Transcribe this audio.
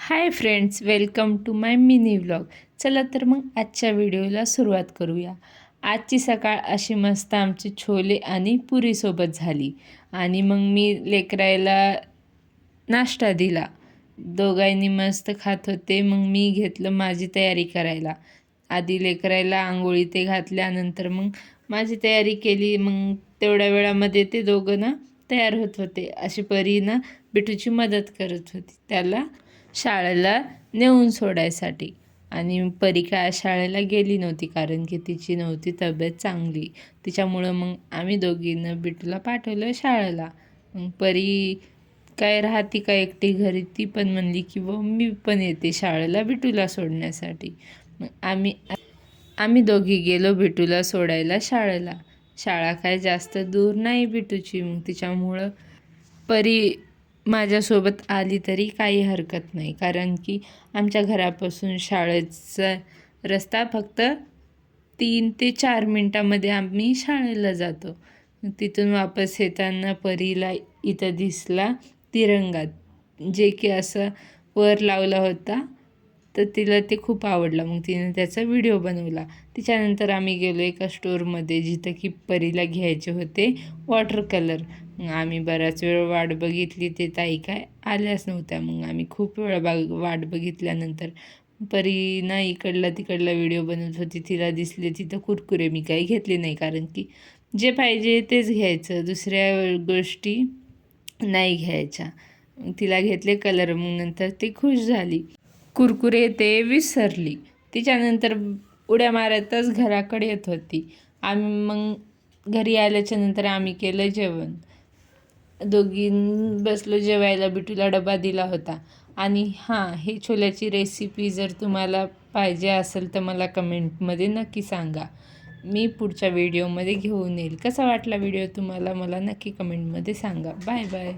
High friends, welcome to my mini vlog. चला तर मग आजच्या व्हिडिओला सुरुवात करूया. आजची सकाळ अशी मस्त आमची छोले आणि पुरीसोबत झाली आणि मग मी लेकरायला नाश्ता दिला. दोघांनी मस्त खात होते. मग मी घेतलं माझी तयारी करायला. आधी लेकरायला आंघोळी ते घातल्यानंतर मग माझी तयारी केली. मग तेवढ्या वेळामध्ये ते दोघं ना तयार होत होते. अशी परी ना बिटूची मदत करत होती त्याला शाळेला नेऊन सोडायसाठी. आणि परी काय शाळेला गेली नव्हती कारण की तिची नव्हती तब्येत चांगली. तिच्यामुळं मग आम्ही दोघींना बिटूला पाठवलं शाळेला. मग परी काय राहती का एकटी घरी, ती पण म्हणली की मी पण येते शाळेला बिटूला सोडण्यासाठी. मग आम्ही दोघी गेलो बिटूला सोडायला शाळेला. शाळा काय जास्त दूर नाही बिटूची. मग तिच्यामुळं परी माझ्यासोबत आली तरी काही हरकत नाही, कारण की आमच्या घरापासून शाळेचा रस्ता फक्त 3 ते 4 मिनटामध्ये आम्ही शाळेला जातो. तिथून वापस येताना परीला इथं दिसला तिरंगा, जे की असं वर लावला होता. तर तिला ते खूप आवडलं. मग तिने त्याचा व्हिडिओ बनवला. त्याच्यानंतर आम्ही गेलो एका स्टोअरमध्ये जिथं की परीला घ्यायचे होते वॉटर कलर. मग आम्ही बराच वेळ वाट बघितली, ते ताई काय आल्याच नव्हत्या. मग आम्ही खूप वेळ वाट बघितल्यानंतर परी ना इकडला तिकडला व्हिडिओ बनवत होती. तिला दिसले तिथं कुरकुरे. मी काही घेतले नाही कारण की जे पाहिजे तेच घ्यायचं, दुसऱ्या गोष्टी नाही घ्यायच्या. तिला घेतले कलर. मग नंतर ती खुश झाली. कुरकुरे ते विसरली. तिच्यानंतर उड्या मारतच घराकडे येत होती. आम्ही मग घरी आल्याच्या नंतर आम्ही केलं जेवण. दोघीं बसलो जेवायला. बिटूला डबा दिला होता. आणि हां, हे छोल्याची रेसिपी जर तुम्हाला पाहिजे असेल तर मला कमेंटमध्ये नक्की सांगा. मी पुढच्या व्हिडिओमध्ये घेऊन येईल. कसा वाटला व्हिडिओ तुम्हाला मला नक्की कमेंटमध्ये सांगा. Bye bye.